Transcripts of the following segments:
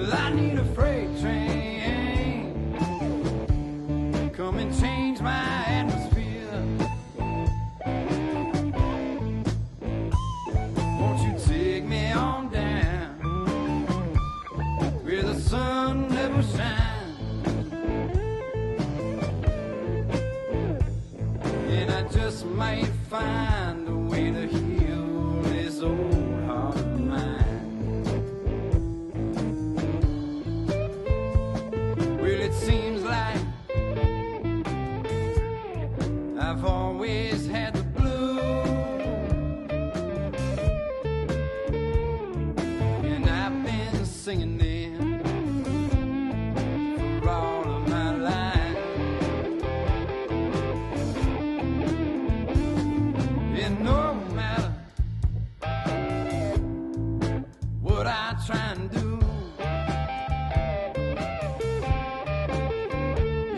Well, I need a freight train. Come and change my atmosphere. Won't you take me on down where the sun never shines? And I just might find a way to heal this old heart of mine. Well, it seems like I've always had the blues, and I've been singing them for all of my life. And no matter what I try and do,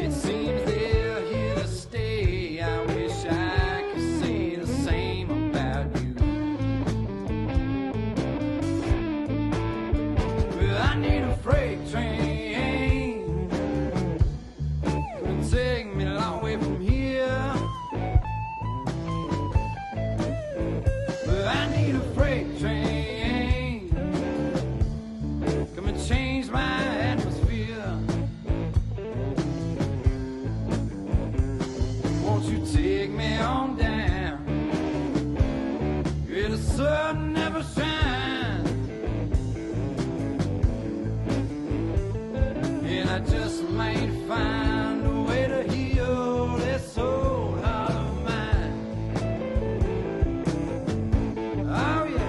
it seems they're here to stay. I wish I could say the same about you. Well, I need a freight train. Come and take me a long way from here. Well, I need a freight train. Come and change my atmosphere. Won't you take me on down where the sun never shines? And I just might find a way to heal this old heart of mine. Oh yeah.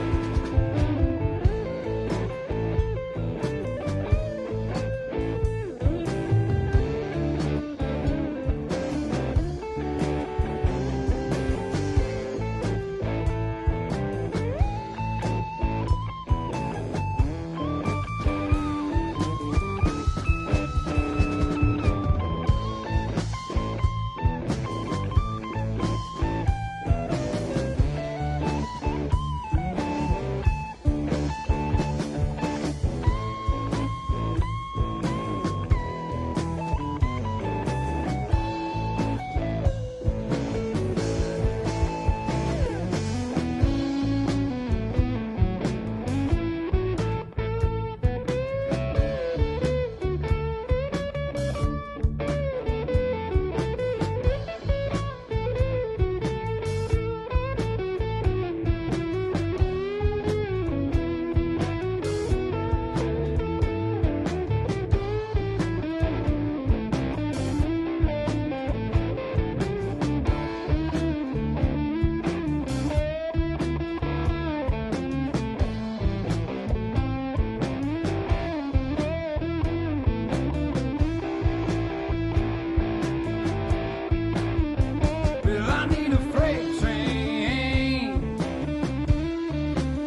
Well, I need a freight train.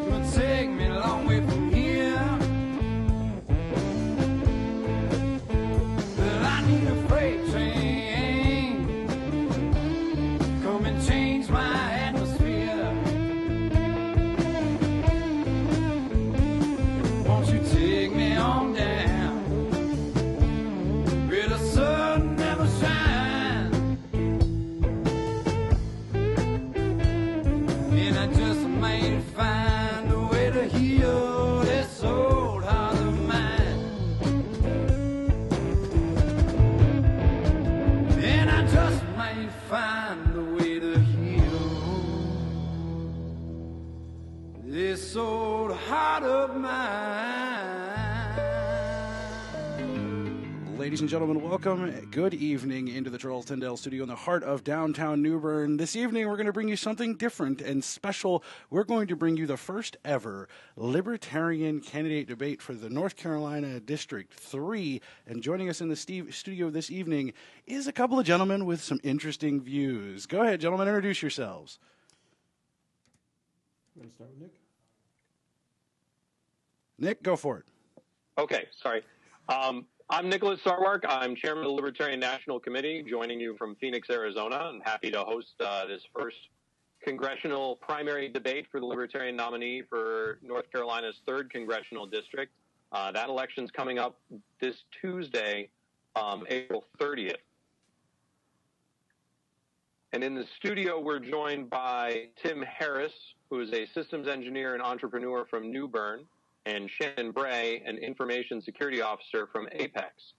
Come and take me a long way from here. Well, I need a freight train. Come and change my atmosphere. Won't you take me on down where the sun never shines? And I just might find a way to heal this old heart of mine. And I just might find a way to heal this old heart of mine. Ladies and gentlemen, welcome. Good evening into the Charles Tyndale studio in the heart of downtown New Bern. This evening, we're going to bring you something different and special. We're going to bring you the first ever Libertarian candidate debate for the North Carolina District 3. And joining us in the studio this evening is a couple of gentlemen with some interesting views. Go ahead, gentlemen, introduce yourselves. You want to start with Nick? Nick, go for it. Okay, sorry. I'm Nicholas Sarwark. I'm chairman of the Libertarian National Committee, joining you from Phoenix, Arizona. I'm happy to host this first congressional primary debate for the Libertarian nominee for North Carolina's 3rd Congressional District. That election's coming up this Tuesday, April 30th. And in the studio, we're joined by Tim Harris, who is a systems engineer and entrepreneur from New Bern, and Shannon Bray, an information security officer from Apex.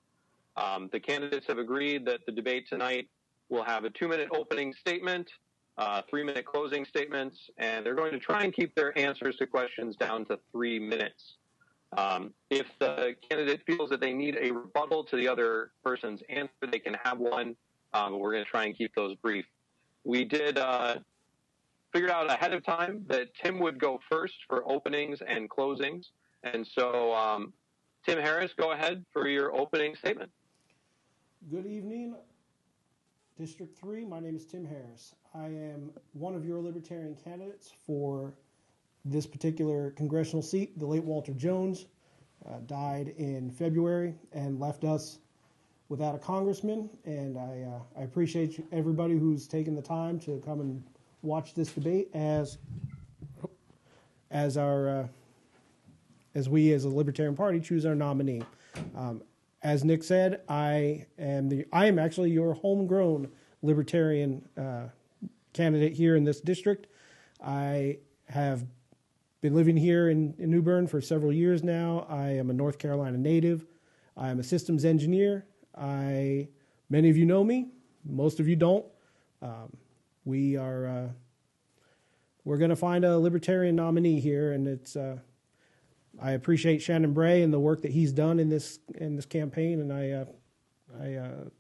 The candidates have agreed that the debate tonight will have a 2-minute opening statement, 3-minute closing statements, and they're going to try and keep their answers to questions down to 3 minutes. If the candidate feels that they need a rebuttal to the other person's answer, they can have one, but we're going to try and keep those brief. We did figure out ahead of time that Tim would go first for openings and closings. And so, Tim Harris, go ahead for your opening statement. Good evening, District 3. My name is Tim Harris. I am one of your Libertarian candidates for this particular congressional seat. The late Walter Jones died in February and left us without a congressman, and I appreciate everybody who's taken the time to come and watch this debate as we as a Libertarian Party choose our nominee. As Nick said, I am actually your homegrown Libertarian candidate here in this district. I have been living here in New Bern for several years now. I am a North Carolina native. I am a systems engineer. Many of you know me, most of you don't. We're going to find a Libertarian nominee here, and I appreciate Shannon Bray and the work that he's done in this campaign, and I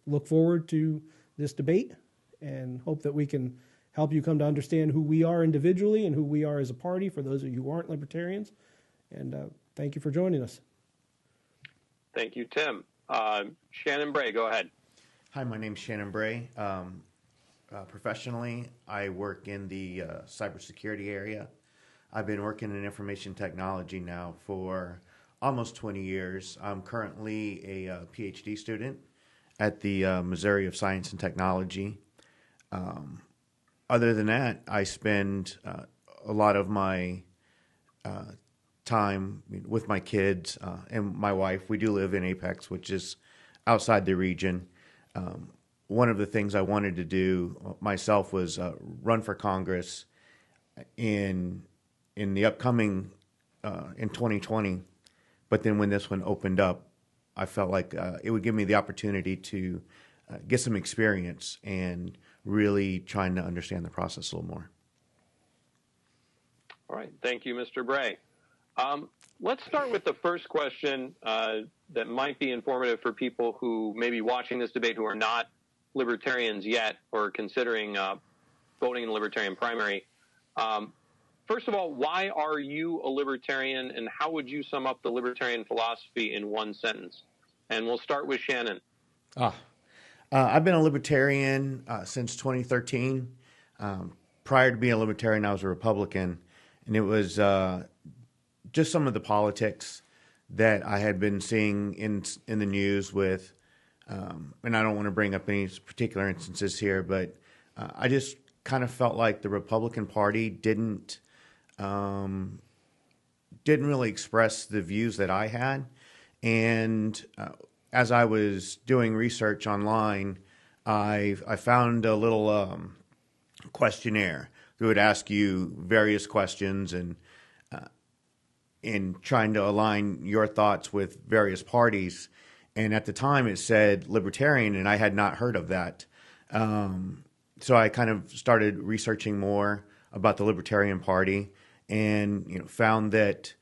look forward to this debate and hope that we can help you come to understand who we are individually and who we are as a party for those of you who aren't Libertarians. And thank you for joining us. Thank you, Tim. Shannon Bray, go ahead. Hi, my name's Shannon Bray. Professionally, I work in the cybersecurity area. I've been working in information technology now for almost 20 years. I'm currently a PhD student at the Missouri of Science and Technology. Other than that, I spend a lot of my time with my kids and my wife. We do live in Apex, which is outside the region. One of the things I wanted to do myself was run for Congress in the upcoming in 2020. But then when this one opened up, I felt like it would give me the opportunity to get some experience and really trying to understand the process a little more. All right. Thank you, Mr. Bray. Let's start with the first question that might be informative for people who may be watching this debate who are not Libertarians yet or considering voting in the Libertarian primary. First of all, why are you a Libertarian, and how would you sum up the Libertarian philosophy in one sentence? And we'll start with Shannon. I've been a Libertarian since 2013. Prior to being a Libertarian, I was a Republican, and it was just some of the politics that I had been seeing in the news with, and I don't want to bring up any particular instances here, but I just kind of felt like the Republican Party didn't really express the views that I had. And as I was doing research online, I found a little questionnaire that would ask you various questions and in trying to align your thoughts with various parties. And at the time it said Libertarian, and I had not heard of that. So I kind of started researching more about the Libertarian Party and found that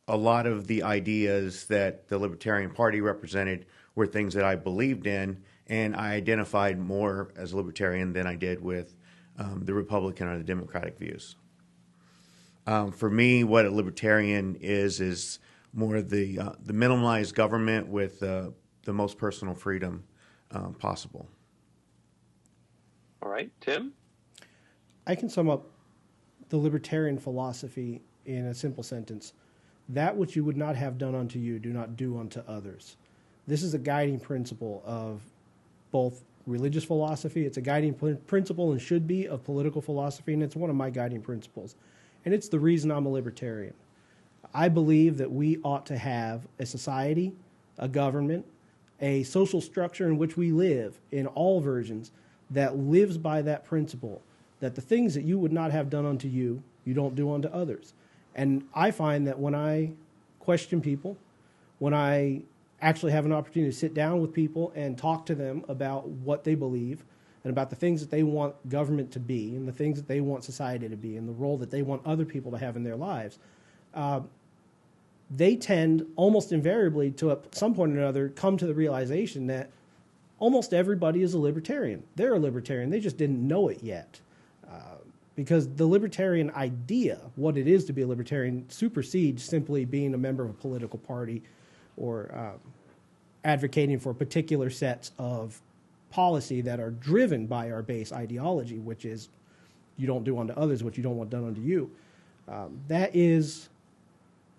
a lot of the ideas that the Libertarian Party represented were things that I believed in, and I identified more as a Libertarian than I did with the Republican or the Democratic views. For me, what a Libertarian is more the minimalized government with the most personal freedom possible. All right, Tim? I can sum up the Libertarian philosophy in a simple sentence. That which you would not have done unto you, do not do unto others. This is a guiding principle of both religious philosophy. It's a guiding principle and should be of political philosophy, and it's one of my guiding principles. And it's the reason I'm a Libertarian. I believe that we ought to have a society, a government, a social structure in which we live in all versions that lives by that principle, that the things that you would not have done unto you, you don't do unto others. And I find that when I question people, when I actually have an opportunity to sit down with people and talk to them about what they believe and about the things that they want government to be and the things that they want society to be and the role that they want other people to have in their lives, they tend almost invariably to, at some point or another, come to the realization that almost everybody is a libertarian. They're a libertarian. They just didn't know it yet. Because the libertarian idea, what it is to be a libertarian, supersedes simply being a member of a political party or advocating for particular sets of policy that are driven by our base ideology, which is you don't do unto others what you don't want done unto you. That is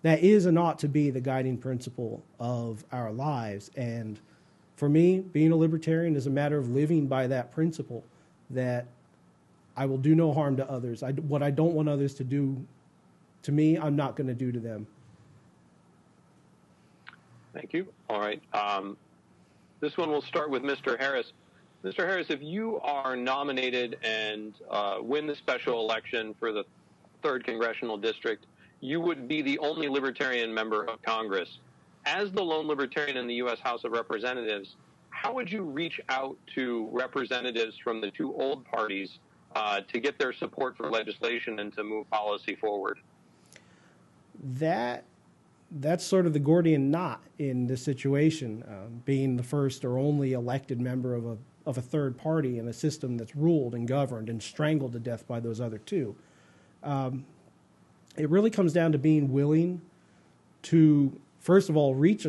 and ought to be the guiding principle of our lives. And for me, being a libertarian is a matter of living by that principle, that I will do no harm to others. What I don't want others to do to me, I'm not going to do to them. Thank you. All right. This one will start with Mr. Harris. Mr. Harris, if you are nominated and win the special election for the 3rd Congressional District, you would be the only Libertarian member of Congress. As the lone Libertarian in the U.S. House of Representatives, how would you reach out to representatives from the 2 old parties to get their support for legislation and to move policy forward? That's sort of the Gordian knot in this situation, being the first or only elected member of a third party in a system that's ruled and governed and strangled to death by those other 2. It really comes down to being willing to, first of all, reach.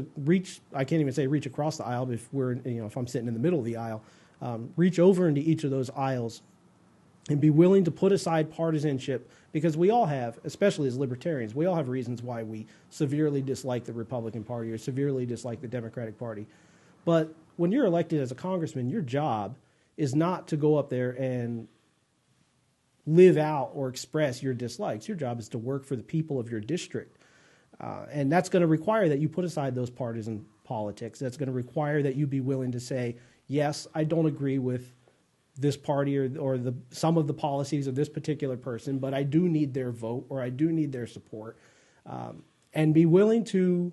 I can't even say reach across the aisle if if I'm sitting in the middle of the aisle, reach over into each of those aisles and be willing to put aside partisanship, because we all have, especially as libertarians, we all have reasons why we severely dislike the Republican Party or severely dislike the Democratic Party. But when you're elected as a congressman, your job is not to go up there and live out or express your dislikes. Your job is to work for the people of your district. And that's going to require that you put aside those partisan politics. That's going to require that you be willing to say, yes, I don't agree with this party or some of the policies of this particular person, but I do need their vote or I do need their support, and be willing to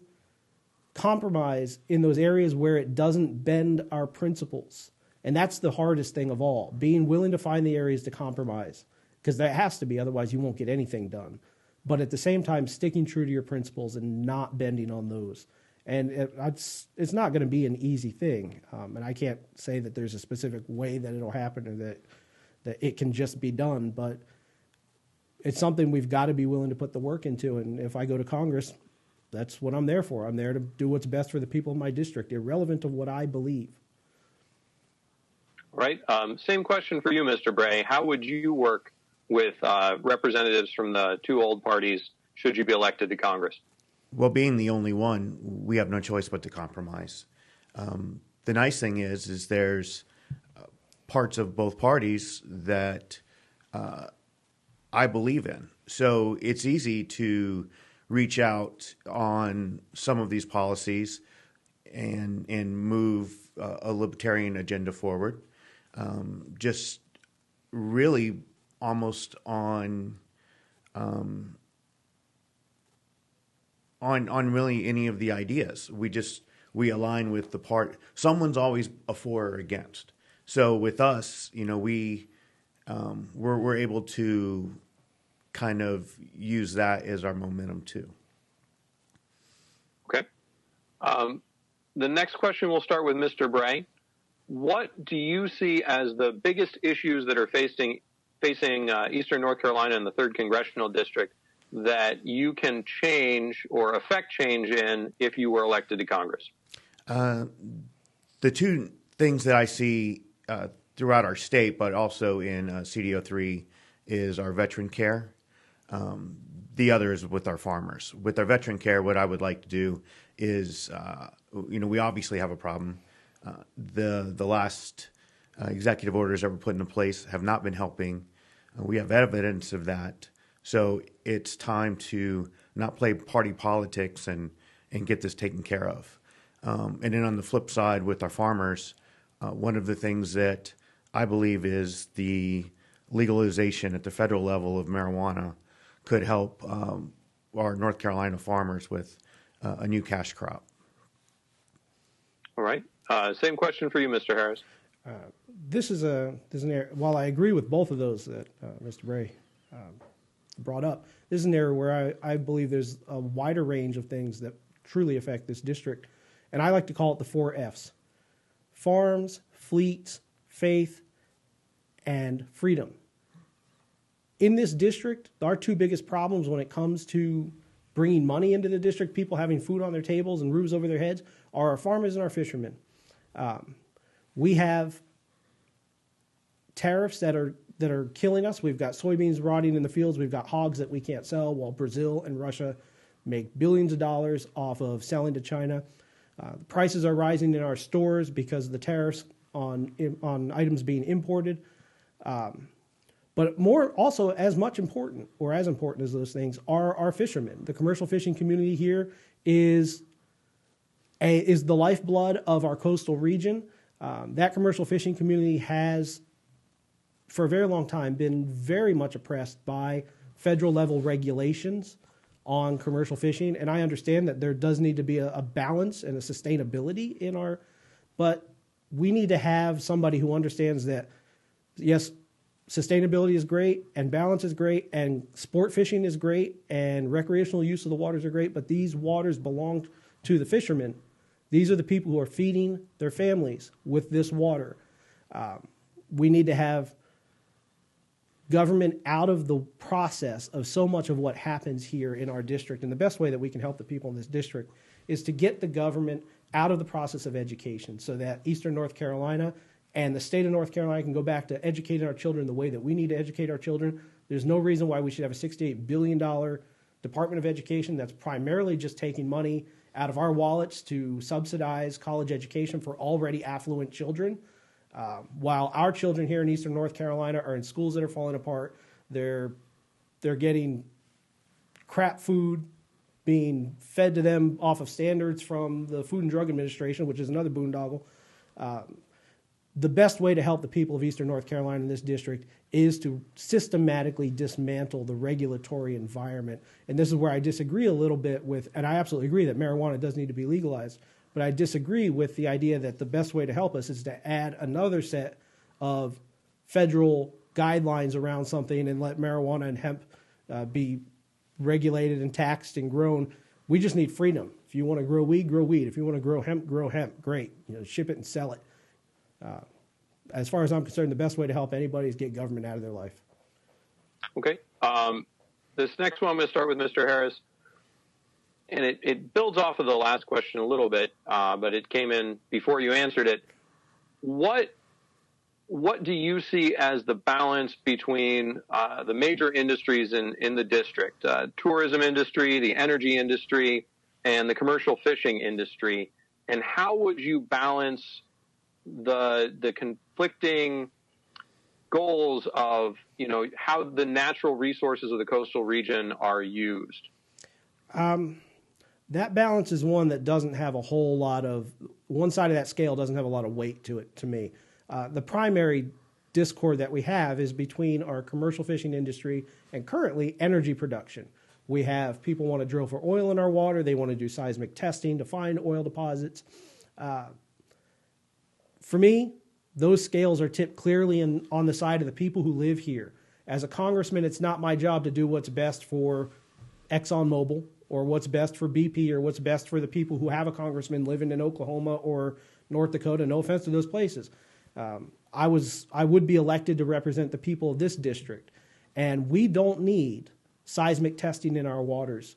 compromise in those areas where it doesn't bend our principles. And that's the hardest thing of all, being willing to find the areas to compromise, because that has to be, otherwise you won't get anything done. But at the same time, sticking true to your principles and not bending on those. And it's not going to be an easy thing. And I can't say that there's a specific way that it'll happen or that it can just be done. But it's something we've got to be willing to put the work into. And if I go to Congress, that's what I'm there for. I'm there to do what's best for the people in my district, irrelevant of what I believe. Right. Same question for you, Mr. Bray. How would you work with representatives from the 2 old parties should you be elected to Congress? Well, being the only one, we have no choice but to compromise. The nice thing is there's parts of both parties that I believe in. So it's easy to reach out on some of these policies and move a libertarian agenda forward. Just really almost on really any of the ideas. We align with the part. Someone's always a for or against. So with us, we're able to kind of use that as our momentum too. Okay. The next question will start with Mr. Bray. What do you see as the biggest issues that are facing Eastern North Carolina and the 3rd Congressional District that you can change or affect change in if you were elected to Congress? The 2 things that I see throughout our state, but also in CDO3, is our veteran care. The other is with our farmers. With our veteran care, what I would like to do is, we obviously have a problem. The last executive orders that were put into place have not been helping. We have evidence of that. So it's time to not play party politics and get this taken care of. And then on the flip side with our farmers, one of the things that I believe is the legalization at the federal level of marijuana could help our North Carolina farmers with a new cash crop. All right. Same question for you, Mr. Harris. This is an area, while I agree with both of those that Mr. Bray brought up, this is an area where I believe there's a wider range of things that truly affect this district. And I like to call it the 4 Fs: farms, fleets, faith, and freedom. In this district, our 2 biggest problems when it comes to bringing money into the district, people having food on their tables and roofs over their heads, are our farmers and our fishermen. We have tariffs that are killing us. We've got soybeans rotting in the fields. We've got hogs that we can't sell, while Brazil and Russia make billions of dollars off of selling to China. The prices are rising in our stores because of the tariffs on items being imported. But more also as important as those things are our fishermen. The commercial fishing community here is the lifeblood of our coastal region. That commercial fishing community has, for a very long time, been very much oppressed by federal level regulations on commercial fishing. And I understand that there does need to be a balance and a sustainability in but we need to have somebody who understands that, yes, sustainability is great and balance is great and sport fishing is great and recreational use of the waters are great, but these waters belong to the fishermen. These are the people who are feeding their families with this water. We need to have government out of the process of so much of what happens here in our district. And the best way that we can help the people in this district is to get the government out of the process of education so that Eastern North Carolina and the state of North Carolina can go back to educating our children the way that we need to educate our children. There's no reason why we should have a $68 billion Department of Education that's primarily just taking money out of our wallets to subsidize college education for already affluent children. While our children here in Eastern North Carolina are in schools that are falling apart, they're getting crap food being fed to them off of standards from the Food and Drug Administration, which is another boondoggle. The best way to help the people of Eastern North Carolina in this district is to systematically dismantle the regulatory environment. And this is where I disagree a little bit with, and I absolutely agree that marijuana does need to be legalized, but I disagree with the idea that the best way to help us is to add another set of federal guidelines around something and let marijuana and hemp be regulated and taxed and grown. We just need freedom. If you want to grow weed, grow weed. If you want to grow hemp, great. Ship it and sell it. As far as I'm concerned, the best way to help anybody is get government out of their life. Okay. This next one, I'm going to start with Mr. Harris. And it builds off of the last question a little bit, but it came in before you answered it. What do you see as the balance between the major industries in the district, tourism industry, the energy industry, and the commercial fishing industry? And how would you balance the conflicting goals of, how the natural resources of the coastal region are used? That balance is one that doesn't have a whole lot of, one side of that scale doesn't have a lot of weight to it, to me. The primary discord that we have is between our commercial fishing industry and currently energy production. We have people want to drill for oil in our water. They want to do seismic testing to find oil deposits. For me, those scales are tipped clearly on the side of the people who live here. As a congressman, it's not my job to do what's best for ExxonMobil or what's best for BP or what's best for the people who have a congressman living in Oklahoma or North Dakota. No offense to those places. I would be elected to represent the people of this district, and we don't need seismic testing in our waters.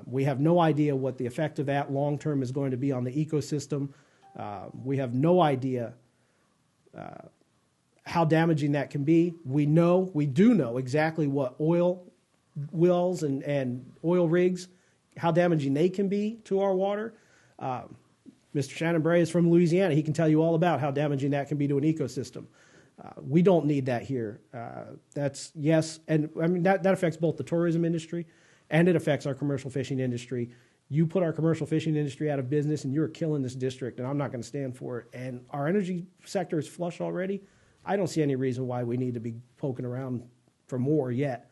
We have no idea what the effect of that long-term is going to be on the ecosystem. We have no idea how damaging that can be. We do know exactly what oil wells and oil rigs, how damaging they can be to our water. Mr. Shannon Bray is from Louisiana. He can tell you all about how damaging that can be to an ecosystem. We don't need that here. That's yes, and I mean that affects both the tourism industry and it affects our commercial fishing industry. You put our commercial fishing industry out of business, and you're killing this district, and I'm not going to stand for it. And our energy sector is flush already. I don't see any reason why we need to be poking around for more yet.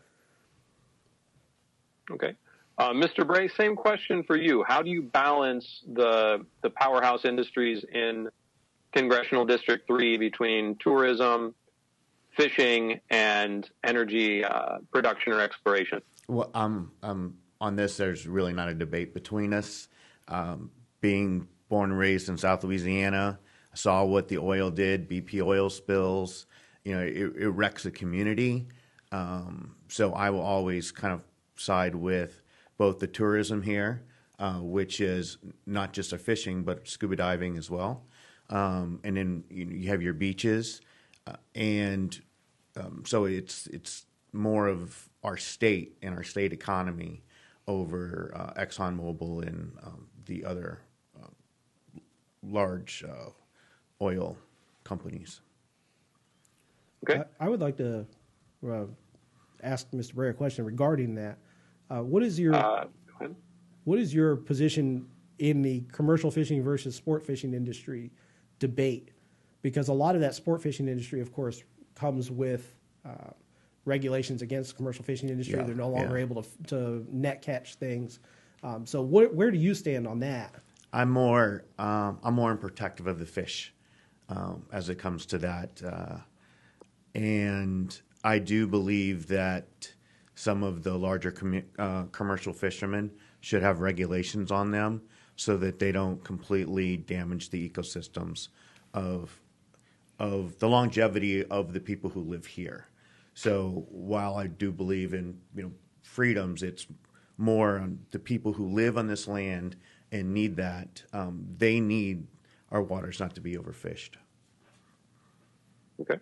Okay. Mr. Bray, same question for you. How do you balance the powerhouse industries in Congressional District 3 between tourism, fishing, and energy production or exploration? Well, on this, there's really not a debate between us. Being born and raised in South Louisiana, I saw what the oil did, BP oil spills. It wrecks the community. So I will always kind of side with both the tourism here, which is not just a fishing, but scuba diving as well. And then you have your beaches. So it's more of our state and our state economy over ExxonMobil and the other large oil companies. Okay. I would like to ask Mr. Bray a question regarding that. What is your position in the commercial fishing versus sport fishing industry debate? Because a lot of that sport fishing industry, of course, comes with regulations against the commercial fishing industry. Yeah, They're no longer able to net catch things. So where do you stand on that? I'm more protective of the fish as it comes to that, and I do believe that some of the larger commercial fishermen should have regulations on them so that they don't completely damage the ecosystems of the longevity of the people who live here. So while I do believe in freedoms, it's more on the people who live on this land and need that. They need our waters not to be overfished. Okay.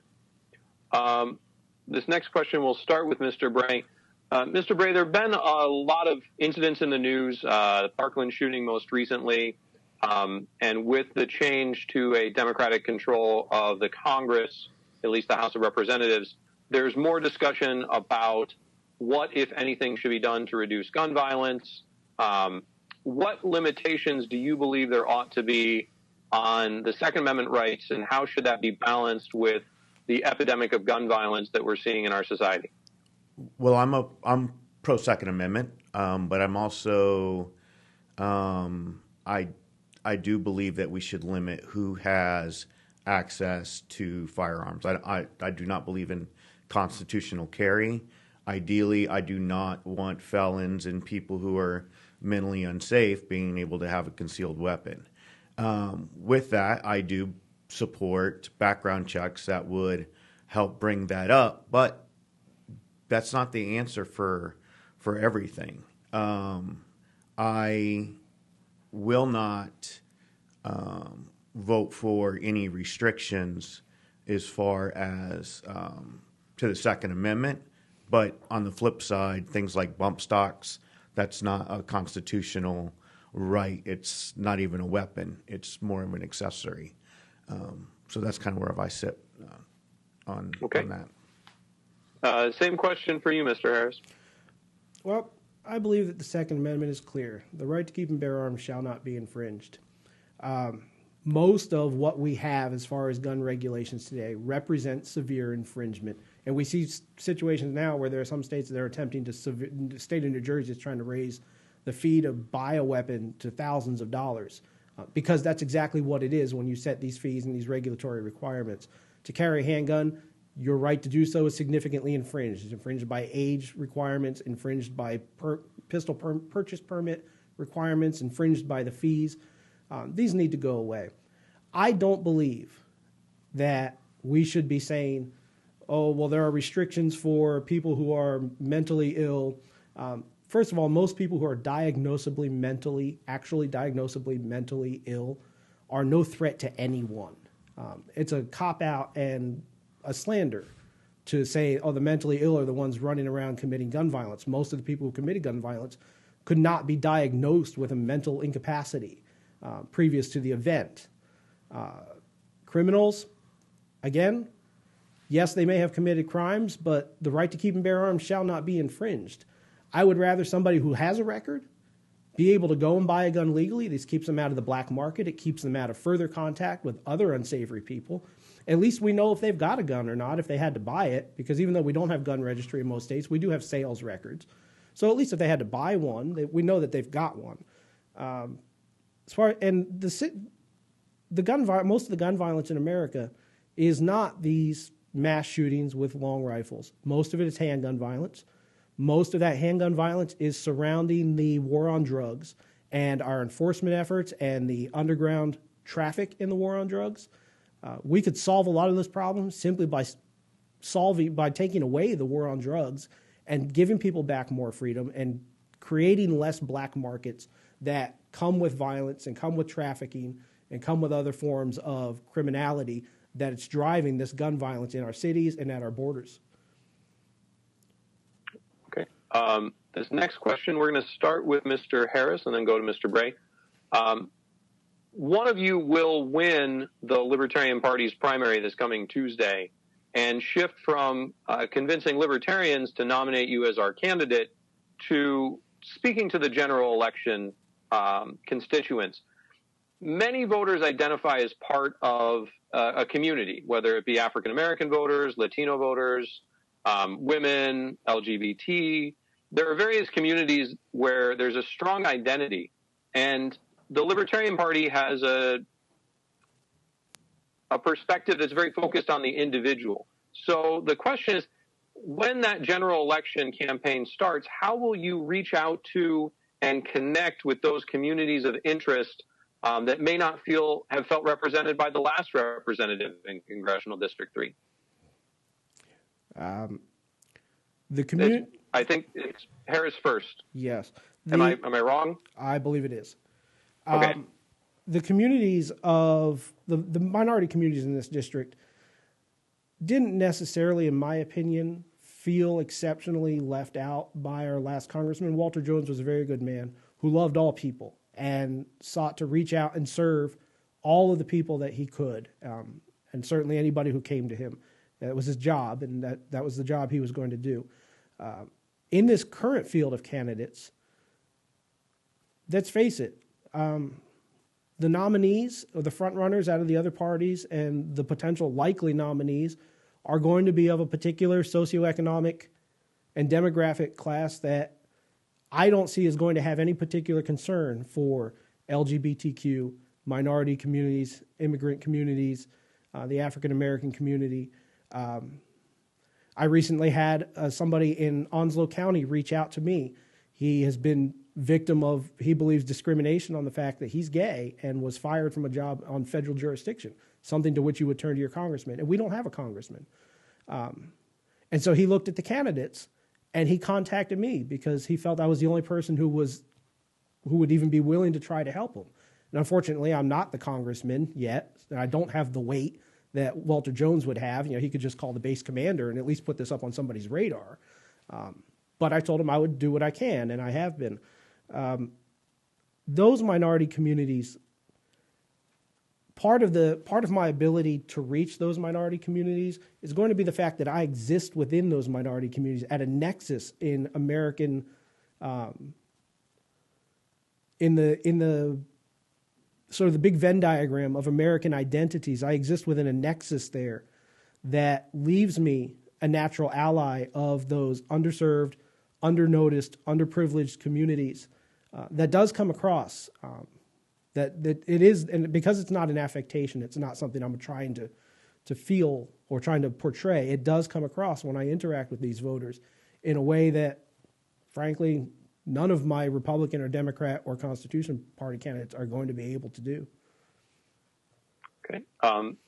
This next question will start with Mr. Bray. Mr. Bray, there have been a lot of incidents in the news, Parkland shooting most recently, and with the change to a Democratic control of the Congress, at least the House of Representatives, there's more discussion about what, if anything, should be done to reduce gun violence. What limitations do you believe there ought to be on the Second Amendment rights, and how should that be balanced with the epidemic of gun violence that we're seeing in our society? Well, I'm pro Second Amendment, but I'm also I do believe that we should limit who has access to firearms. I do not believe in constitutional carry. Ideally, I do not want felons and people who are mentally unsafe being able to have a concealed weapon. With that, I do support background checks that would help bring that up, but that's not the answer for everything. I will not vote for any restrictions as far as to the Second Amendment, but on the flip side, things like bump stocks, that's not a constitutional right. It's not even a weapon. It's more of an accessory. So that's kind of where I sit on that. Same question for you, Mr. Harris. Well, I believe that the Second Amendment is clear. The right to keep and bear arms shall not be infringed. Most of what we have as far as gun regulations today represent severe infringement. And we see situations now where there are some states that are attempting to, the state of New Jersey is trying to raise the fee to buy a weapon to thousands of dollars. Because that's exactly what it is when you set these fees and these regulatory requirements. To carry a handgun, your right to do so is significantly infringed. It's infringed by age requirements, infringed by pistol purchase permit requirements, infringed by the fees. These need to go away. I don't believe that we should be saying, oh, well, there are restrictions for people who are mentally ill. First of all, most people who are diagnosably mentally ill are no threat to anyone. It's a cop-out and a slander to say, oh, the mentally ill are the ones running around committing gun violence. Most of the people who committed gun violence could not be diagnosed with a mental incapacity previous to the event. Criminals, again, yes, they may have committed crimes, but the right to keep and bear arms shall not be infringed. I would rather somebody who has a record be able to go and buy a gun legally. This keeps them out of the black market. It keeps them out of further contact with other unsavory people. At least we know if they've got a gun or not, if they had to buy it, because even though we don't have gun registry in most states, we do have sales records. So at least if they had to buy one, we know that they've got one. Most of the gun violence in America is not these mass shootings with long rifles. Most of it is handgun violence. Most of that handgun violence is surrounding the war on drugs and our enforcement efforts and the underground traffic in the war on drugs. We could solve a lot of those problems simply by taking away the war on drugs and giving people back more freedom and creating less black markets that come with violence and come with trafficking and come with other forms of criminality that it's driving this gun violence in our cities and at our borders. Okay. This next question, we're going to start with Mr. Harris and then go to Mr. Bray. One of you will win the Libertarian Party's primary this coming Tuesday and shift from convincing Libertarians to nominate you as our candidate to speaking to the general election constituents. Many voters identify as part of a community, whether it be African-American voters, Latino voters, women, LGBT. There are various communities where there's a strong identity, and the Libertarian Party has a perspective that's very focused on the individual. So the question is, when that general election campaign starts, how will you reach out to and connect with those communities of interest that may not have felt represented by the last representative in Congressional District 3? The community. I think it's Harris first. Yes. Am I wrong? I believe it is. Okay. The communities of the minority communities in this district didn't necessarily, in my opinion, feel exceptionally left out by our last congressman. Walter Jones was a very good man who loved all people and sought to reach out and serve all of the people that he could, and certainly anybody who came to him. That was his job, and that was the job he was going to do. In this current field of candidates, let's face it, the nominees or the front runners out of the other parties and the potential likely nominees are going to be of a particular socioeconomic and demographic class that I don't see is going to have any particular concern for LGBTQ, minority communities, immigrant communities, the African-American community. I recently had somebody in Onslow County reach out to me. He has been victim of, he believes, discrimination on the fact that he's gay and was fired from a job on federal jurisdiction, something to which you would turn to your congressman. And we don't have a congressman. And so he looked at the candidates and he contacted me because he felt I was the only person who would even be willing to try to help him. And unfortunately, I'm not the congressman yet. And I don't have the weight that Walter Jones would have. You know, he could just call the base commander and at least put this up on somebody's radar. But I told him I would do what I can, and I have been. Those minority communities, part of my ability to reach those minority communities is going to be the fact that I exist within those minority communities at a nexus in American, in the sort of the big Venn diagram of American identities. I exist within a nexus there that leaves me a natural ally of those underserved, undernoticed, underprivileged communities. That does come across. That it is, and because it's not an affectation, it's not something I'm trying to feel or trying to portray. It does come across when I interact with these voters in a way that, frankly, none of my Republican or Democrat or Constitution Party candidates are going to be able to do. Okay.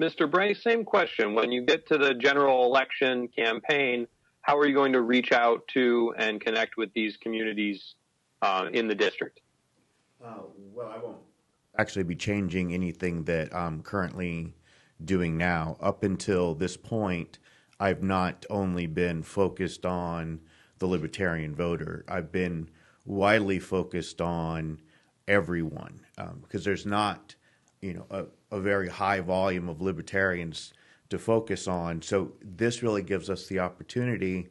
Mr. Bray, same question. When you get to the general election campaign, how are you going to reach out to and connect with these communities in the district? Well, I won't actually be changing anything that I'm currently doing now. Up until this point, I've not only been focused on the Libertarian voter, I've been widely focused on everyone because there's not, a very high volume of Libertarians to focus on. So this really gives us the opportunity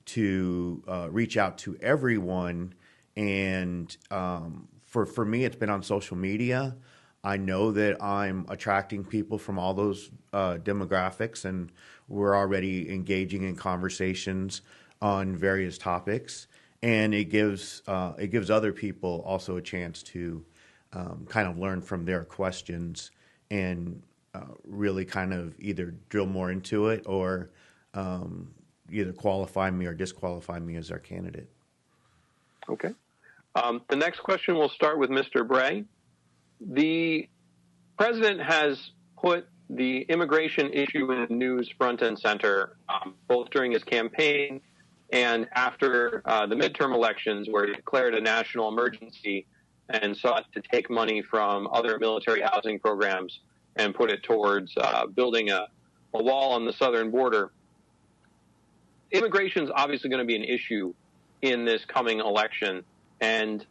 to reach out to everyone. And for me, it's been on social media. I know that I'm attracting people from all those demographics, and we're already engaging in conversations on various topics. And it gives other people also a chance to kind of learn from their questions and really kind of either drill more into it or either qualify me or disqualify me as our candidate. Okay. The next question will start with Mr. Bray. The president has put the immigration issue in the news front and center, both during his campaign and after the midterm elections, where he declared a national emergency and sought to take money from other military housing programs and put it towards building a wall on the southern border. Immigration is obviously going to be an issue in this coming election, and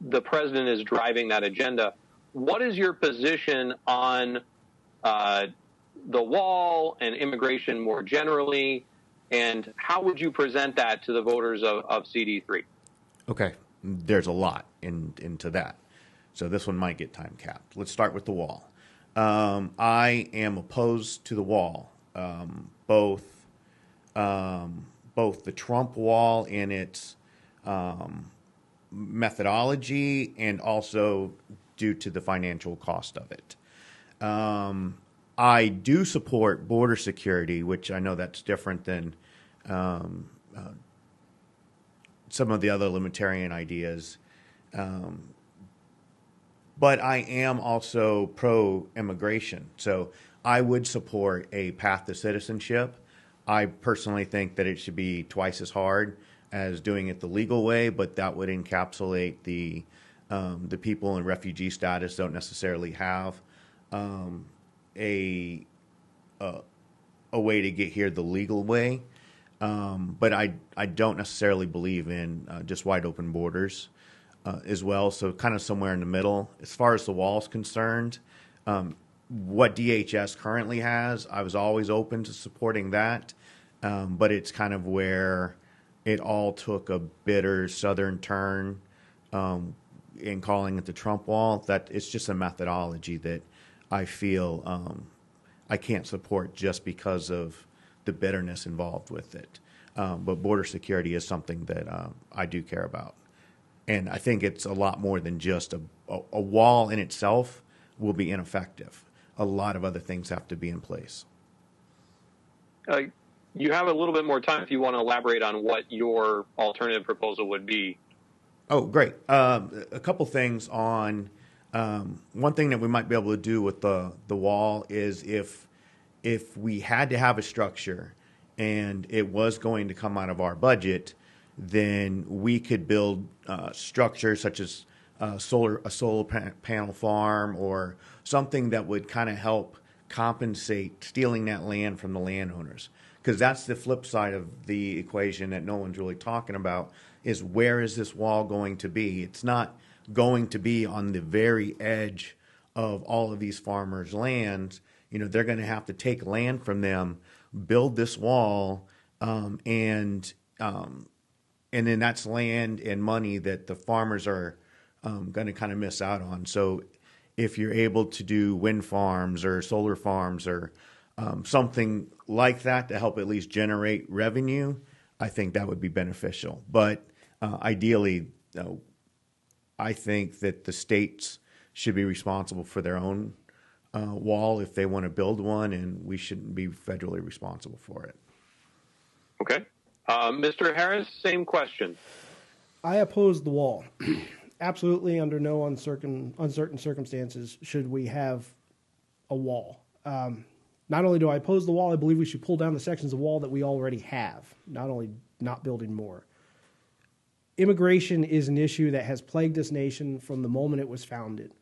the president is driving that agenda. What is your position on the wall and immigration more generally, and how would you present that to the voters of CD3? Okay, there's a lot into that, so this one might get time capped. Let's start with the wall. I am opposed to the wall, both the Trump wall in its methodology and also due to the financial cost of it. I do support border security, which I know that's different than some of the other libertarian ideas. But I am also pro-immigration. So I would support a path to citizenship. I personally think that it should be twice as hard as doing it the legal way, but that would encapsulate the people in refugee status don't necessarily have a way to get here the legal way. But I don't necessarily believe in just wide open borders as well. So kind of somewhere in the middle. As far as the wall is concerned, what DHS currently has, I was always open to supporting that. But it's kind of where it all took a bitter southern turn in calling it the Trump wall. That it's just a methodology that I feel I can't support just because of the bitterness involved with it. But border security is something that I do care about. And I think it's a lot more than just a wall in itself will be ineffective. A lot of other things have to be in place. You have a little bit more time if you want to elaborate on what your alternative proposal would be. Oh, great. A couple things on one thing that we might be able to do with the wall is if we had to have a structure and it was going to come out of our budget, then we could build structures such as a solar panel farm or something that would kind of help compensate stealing that land from the landowners. Because that's the flip side of the equation that no one's really talking about is where is this wall going to be? It's not going to be on the very edge of all of these farmers' lands. You know, they're going to have to take land from them, build this wall, and then that's land and money that the farmers are going to kind of miss out on. So if you're able to do wind farms or solar farms or something like that to help at least generate revenue, I think that would be beneficial. But ideally, I think that the states should be responsible for their own wall if they want to build one, and we shouldn't be federally responsible for it. Okay. Mr. Harris, same question. I oppose the wall. Absolutely, under no uncertain circumstances should we have a wall. Not only do I oppose the wall, I believe we should pull down the sections of wall that we already have, not only not building more. Immigration is an issue that has plagued this nation from the moment it was founded.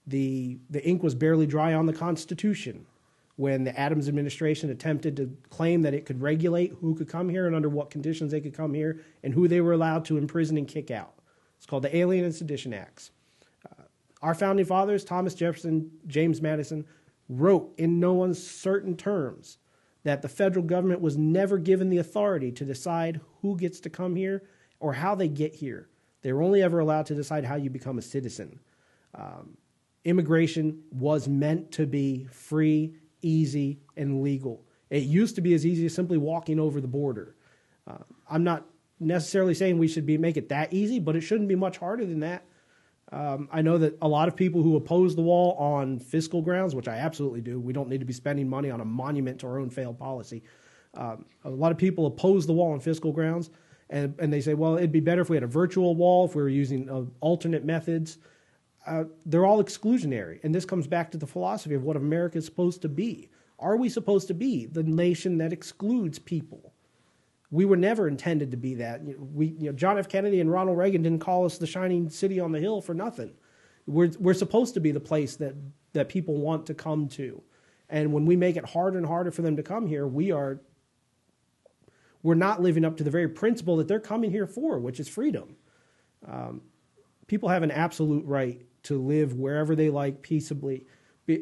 The ink was barely dry on the Constitution when the Adams administration attempted to claim that it could regulate who could come here and under what conditions they could come here and who they were allowed to imprison and kick out. It's called the Alien and Sedition Acts. Our founding fathers, Thomas Jefferson, James Madison, wrote in no uncertain terms that the federal government was never given the authority to decide who gets to come here or how they get here. They were only ever allowed to decide how you become a citizen. Immigration was meant to be free, easy, and legal. It used to be as easy as simply walking over the border. I'm not necessarily saying we should make it that easy, but it shouldn't be much harder than that. I know that a lot of people who oppose the wall on fiscal grounds, which I absolutely do, we don't need to be spending money on a monument to our own failed policy. A lot of people oppose the wall on fiscal grounds, and they say, well, it'd be better if we had a virtual wall, if we were using alternate methods. They're all exclusionary, and this comes back to the philosophy of what America is supposed to be. Are we supposed to be the nation that excludes people? We were never intended to be that. John F. Kennedy and Ronald Reagan didn't call us the shining city on the hill for nothing. We're supposed to be the place that people want to come to. And when we make it harder and harder for them to come here, we're not living up to the very principle that they're coming here for, which is freedom. People have an absolute right to live wherever they like peaceably.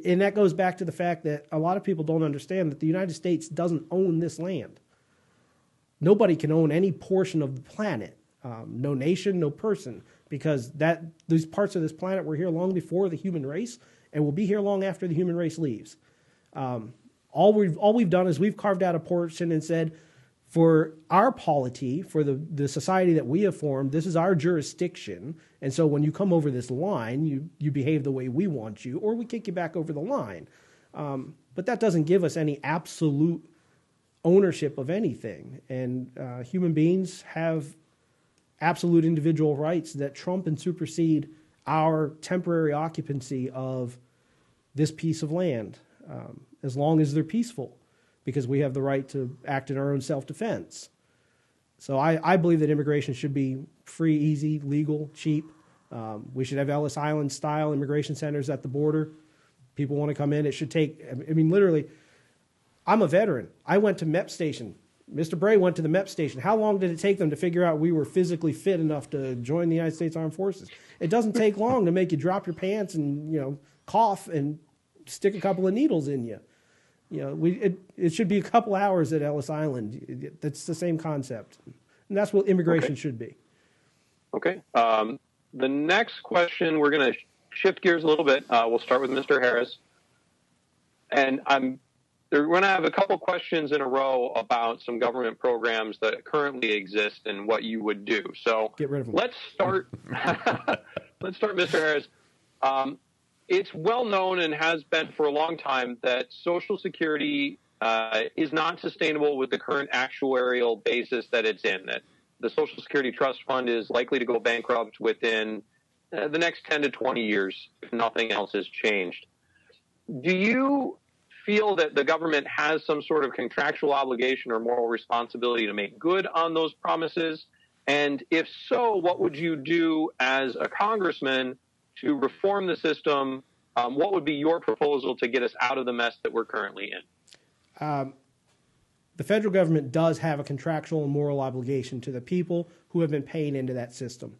And that goes back to the fact that a lot of people don't understand that the United States doesn't own this land. Nobody can own any portion of the planet, no nation, no person, because these parts of this planet were here long before the human race and will be here long after the human race leaves. All we've done is we've carved out a portion and said, for our polity, for the society that we have formed, this is our jurisdiction. And so when you come over this line, you behave the way we want you, or we kick you back over the line. But that doesn't give us any absolute ownership of anything. And human beings have absolute individual rights that trump and supersede our temporary occupancy of this piece of land, as long as they're peaceful, because we have the right to act in our own self-defense. So I believe that immigration should be free, easy, legal, cheap. We should have Ellis Island-style immigration centers at the border. People want to come in. It should take, literally, I'm a veteran. I went to MEP station. Mr. Bray went to the MEP station. How long did it take them to figure out we were physically fit enough to join the United States Armed Forces? It doesn't take long to make you drop your pants and, cough and stick a couple of needles in you. It should be a couple hours at Ellis Island. That's the same concept. And that's what immigration should be. Okay. The next question, we're going to shift gears a little bit. We'll start with Mr. Harris. And we're going to have a couple questions in a row about some government programs that currently exist and what you would do. So get rid of them. Let's start, Mr. Harris. It's well known and has been for a long time that Social Security is not sustainable with the current actuarial basis that it's in, that the Social Security Trust Fund is likely to go bankrupt within the next 10 to 20 years if nothing else has changed. Do you feel that the government has some sort of contractual obligation or moral responsibility to make good on those promises? And if so, what would you do as a congressman to reform the system? What would be your proposal to get us out of the mess that we're currently in? The federal government does have a contractual and moral obligation to the people who have been paying into that system.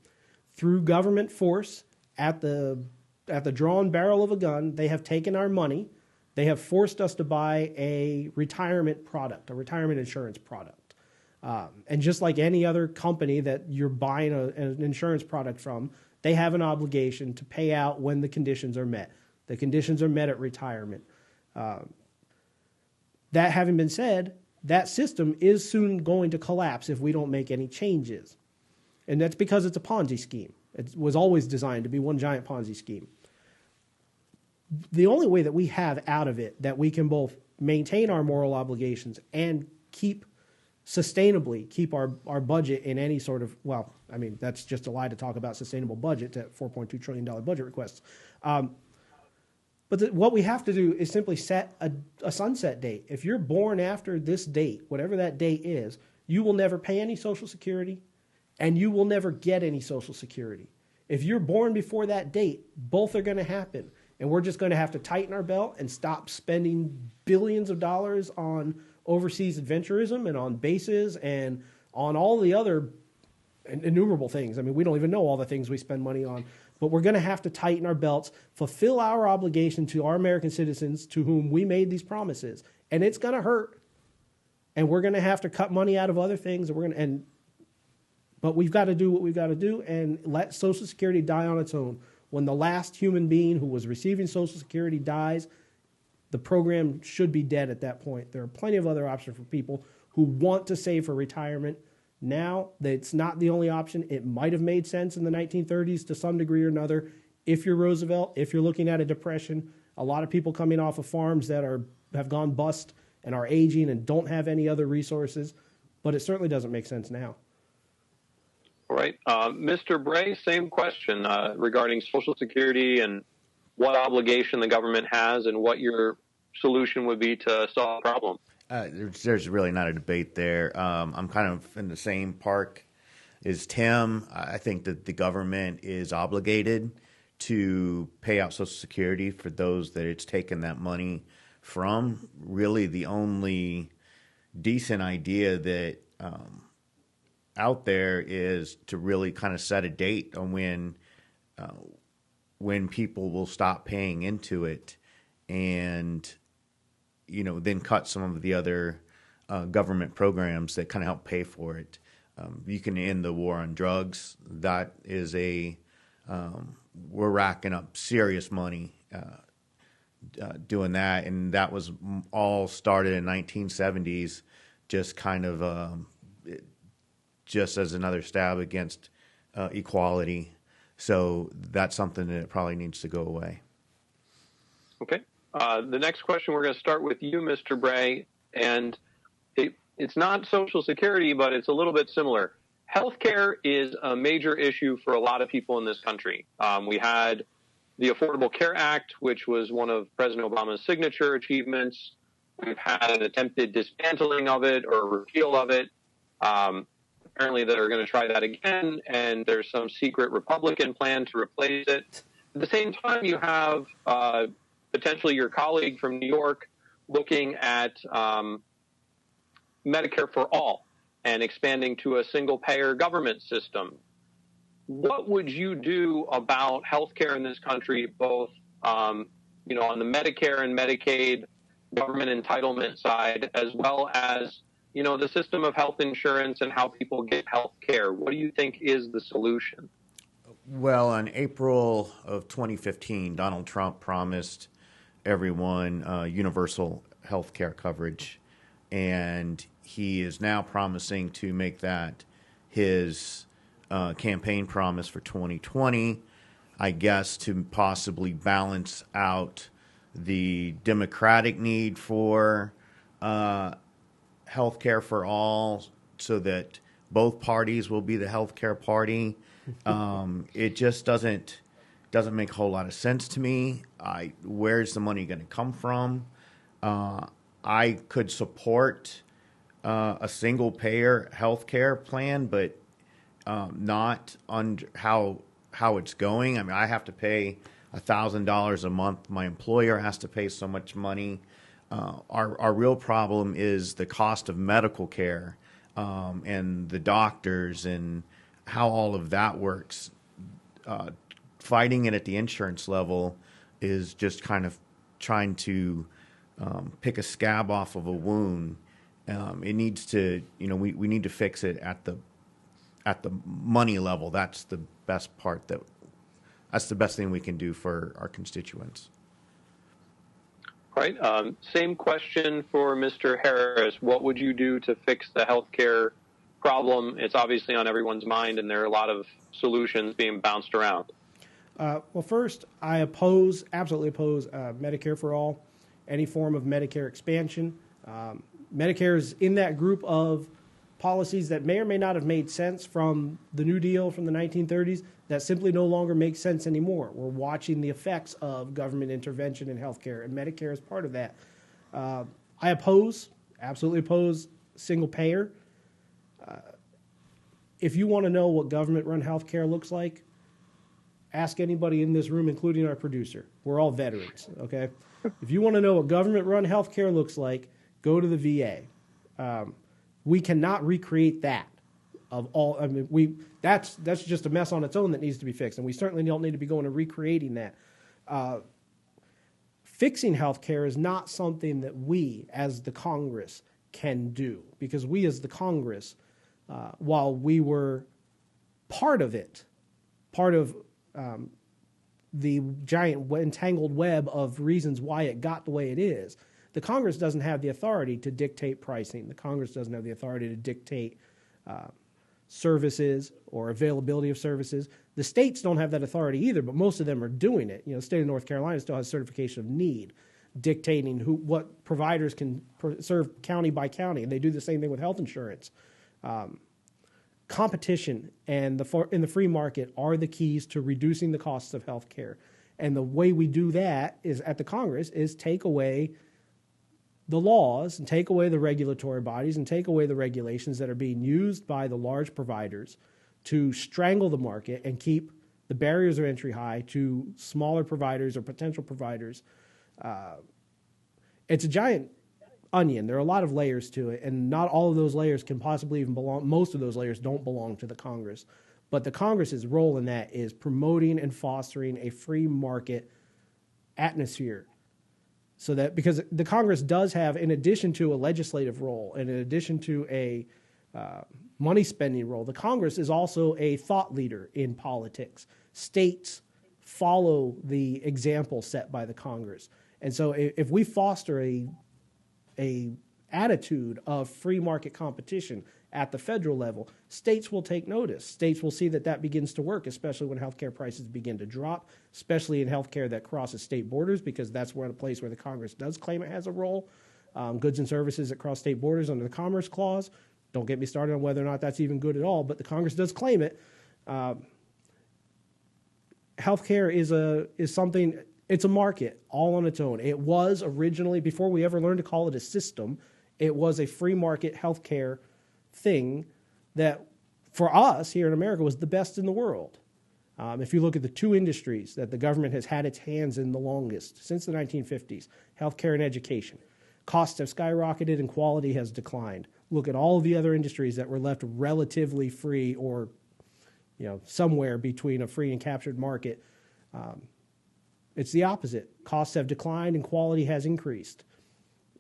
Through government force, at the drawn barrel of a gun, they have taken our money. They have forced us to buy a retirement product, a retirement insurance product. And just like any other company that you're buying an insurance product from, they have an obligation to pay out when the conditions are met. The conditions are met at retirement. That having been said, that system is soon going to collapse if we don't make any changes. And that's because it's a Ponzi scheme. It was always designed to be one giant Ponzi scheme. The only way that we have out of it that we can both maintain our moral obligations and sustainably keep our budget in any sort of, that's just a lie to talk about sustainable budget at $4.2 trillion budget requests. But what we have to do is simply set a sunset date. If you're born after this date, whatever that date is, you will never pay any Social Security and you will never get any Social Security. If you're born before that date, both are going to happen. And we're just going to have to tighten our belt and stop spending billions of dollars on overseas adventurism and on bases and on all the other innumerable things. We don't even know all the things we spend money on. But we're going to have to tighten our belts, fulfill our obligation to our American citizens to whom we made these promises. And it's going to hurt. and we're going to have to cut money out of other things, but we've got to do what we've got to do and let Social Security die on its own. When the last human being who was receiving Social Security dies, the program should be dead at that point. There are plenty of other options for people who want to save for retirement. Now, it's not the only option. It might have made sense in the 1930s to some degree or another. If you're Roosevelt, if you're looking at a depression, a lot of people coming off of farms that have gone bust and are aging and don't have any other resources, but it certainly doesn't make sense now. All right. Mr. Bray, same question regarding Social Security and what obligation the government has and what your solution would be to solve the problem. There's really not a debate there. I'm kind of in the same park as Tim. I think that the government is obligated to pay out Social Security for those that it's taken that money from. Really, the only decent idea that out there is to really kind of set a date on when people will stop paying into it, and then cut some of the other government programs that kind of help pay for it. You can end the war on drugs. That is we're racking up serious money doing that, and that was all started in 1970s, just kind of just as another stab against equality. So that's something that probably needs to go away. Okay. The next question, we're going to start with you, Mr. Bray, and it's not Social Security, but it's a little bit similar. Healthcare is a major issue for a lot of people in this country. We had the Affordable Care Act, which was one of President Obama's signature achievements. We've had an attempted dismantling of it or repeal of it. Apparently they're going to try that again, and there's some secret Republican plan to replace it. At the same time, you have potentially your colleague from New York looking at Medicare for all and expanding to a single-payer government system. What would you do about healthcare in this country, both on the Medicare and Medicaid government entitlement side, as well as the system of health insurance and how people get health care? What do you think is the solution? Well, in April of 2015, Donald Trump promised everyone universal health care coverage, and he is now promising to make that his campaign promise for 2020, I guess, to possibly balance out the Democratic need for health care for all, so that both parties will be the health care party. It just doesn't make a whole lot of sense to me. Where's the money going to come from? I could support a single payer health care plan, but not under how it's going. I mean, I have to pay $1,000 a month. My employer has to pay so much money. Our real problem is the cost of medical care and the doctors and how all of that works. Fighting it at the insurance level is just kind of trying to pick a scab off of a wound. It needs to, we need to fix it at the money level. That's the best part. That's the best thing we can do for our constituents. Right. Same question for Mr. Harris. What would you do to fix the healthcare problem? It's obviously on everyone's mind, and there are a lot of solutions being bounced around. Well, first, I absolutely oppose Medicare for all, any form of Medicare expansion. Medicare is in that group of policies that may or may not have made sense from the New Deal from the 1930s that simply no longer make sense anymore. We're watching the effects of government intervention in healthcare, and Medicare is part of that. I absolutely oppose single payer. If you want to know what government-run healthcare looks like, ask anybody in this room, including our producer. We're all veterans, okay? If you want to know what government-run healthcare looks like, go to the VA. We cannot recreate that. That's just a mess on its own that needs to be fixed, and we certainly don't need to be going and recreating that. Fixing healthcare is not something that we, as the Congress, can do, because we as the Congress, while we were part of it, part of the giant entangled web of reasons why it got the way it is, the Congress doesn't have the authority to dictate pricing. The Congress doesn't have the authority to dictate services or availability of services. The states don't have that authority either, but most of them are doing it. The state of North Carolina still has certification of need, dictating what providers can serve county by county, and they do the same thing with health insurance. Competition and in the free market are the keys to reducing the costs of health care. And the way we do that is at the Congress is take away the laws and take away the regulatory bodies and take away the regulations that are being used by the large providers to strangle the market and keep the barriers of entry high to smaller providers or potential providers. It's a giant onion. There are a lot of layers to it, and not all of those layers can possibly even belong. Most of those layers don't belong to the Congress. But the Congress's role in that is promoting and fostering a free market atmosphere. So that, because the Congress does have, in addition to a legislative role and in addition to a money spending role, the Congress is also a thought leader in politics. States follow the example set by the Congress. And so if we foster a attitude of free market competition at the federal level, states will take notice. States will see that that begins to work, especially when healthcare prices begin to drop, especially in healthcare that crosses state borders, because that's where a place where the Congress does claim it has a role. Goods and services that cross state borders under the Commerce Clause. Don't get me started on whether or not that's even good at all, but the Congress does claim it. Healthcare is something. It's a market all on its own. It was originally, before we ever learned to call it a system, it was a free market healthcare thing that, for us here in America, was the best in the world. If you look at the two industries that the government has had its hands in the longest, since the 1950s, healthcare and education, costs have skyrocketed and quality has declined. Look at all of the other industries that were left relatively free or, somewhere between a free and captured market. It's the opposite. Costs have declined and quality has increased.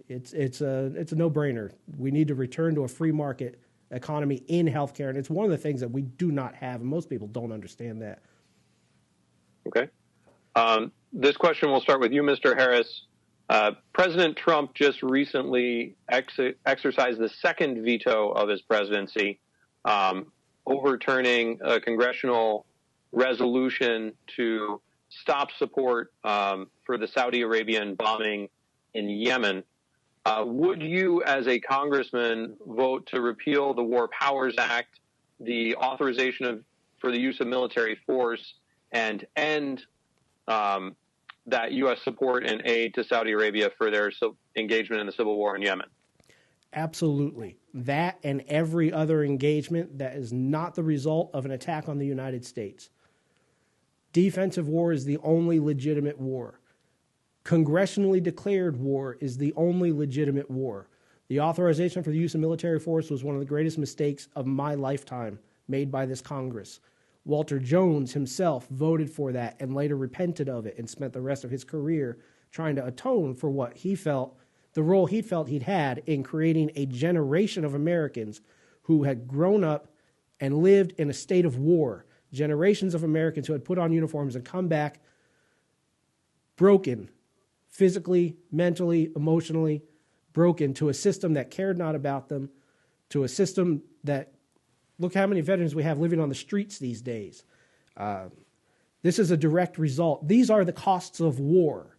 It's a no-brainer. We need to return to a free market economy in healthcare, and it's one of the things that we do not have, and most people don't understand that. Okay. This question will start with you, Mr. Harris. President Trump just recently exercised the second veto of his presidency, overturning a congressional resolution to stop support for the Saudi Arabian bombing in Yemen. Would you, as a congressman, vote to repeal the War Powers Act, the authorization for the use of military force, and end that U.S. support and aid to Saudi Arabia for their engagement in the civil war in Yemen? Absolutely. That and every other engagement that is not the result of an attack on the United States. Defensive war is the only legitimate war. Congressionally declared war is the only legitimate war. The authorization for the use of military force was one of the greatest mistakes of my lifetime made by this Congress. Walter Jones himself voted for that and later repented of it and spent the rest of his career trying to atone for what he felt, the role he felt he'd had in creating a generation of Americans who had grown up and lived in a state of war. Generations of Americans who had put on uniforms and come back broken, physically, mentally, emotionally broken, to a system that cared not about them, to a system that, look how many veterans we have living on the streets these days. This is a direct result. These are the costs of war,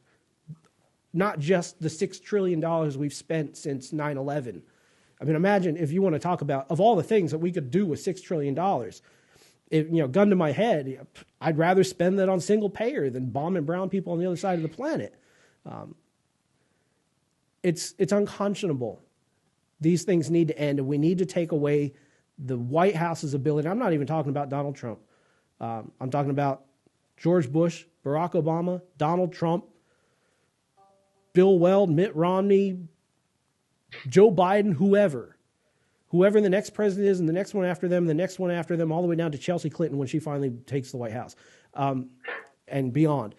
not just the $6 trillion we've spent since 9/11. I mean, imagine if you want to talk about, of all the things that we could do with $6 trillion, gun to my head, I'd rather spend that on single payer than bombing brown people on the other side of the planet. It's unconscionable. These things need to end, and we need to take away the White House's ability. I'm not even talking about Donald Trump. I'm talking about George Bush, Barack Obama, Donald Trump, Bill Weld, Mitt Romney, Joe Biden, whoever the next president is, and the next one after them, the next one after them, all the way down to Chelsea Clinton when she finally takes the White House, and beyond.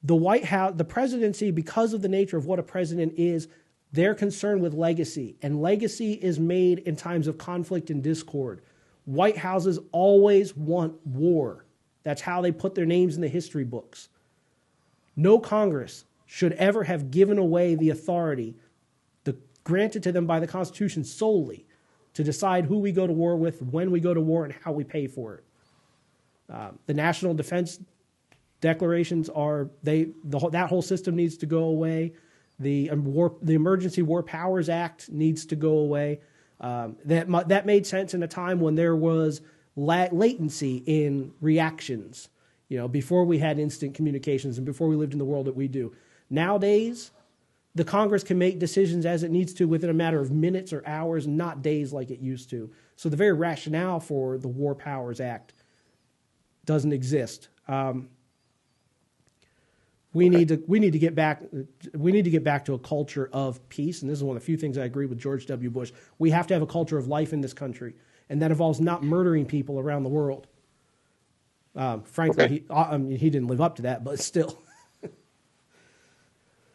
The White House, the presidency, because of the nature of what a president is, They're concerned with legacy, and legacy is made in times of conflict and discord. White houses always want war. That's how they put their names in the history books. No Congress should ever have given away the authority granted to them by the Constitution solely to decide who we go to war with, when we go to war, and how we pay for it. The National Defense Declarations that whole system needs to go away. The Emergency War Powers Act needs to go away. That made sense in a time when there was latency in reactions, before we had instant communications and before we lived in the world that we do. Nowadays, the Congress can make decisions as it needs to within a matter of minutes or hours, not days like it used to. So the very rationale for the War Powers Act doesn't exist. We need to get back to a culture of peace, and this is one of the few things I agree with George W. Bush. We have to have a culture of life in this country, and that involves not murdering people around the world. Frankly, okay. He didn't live up to that, but still.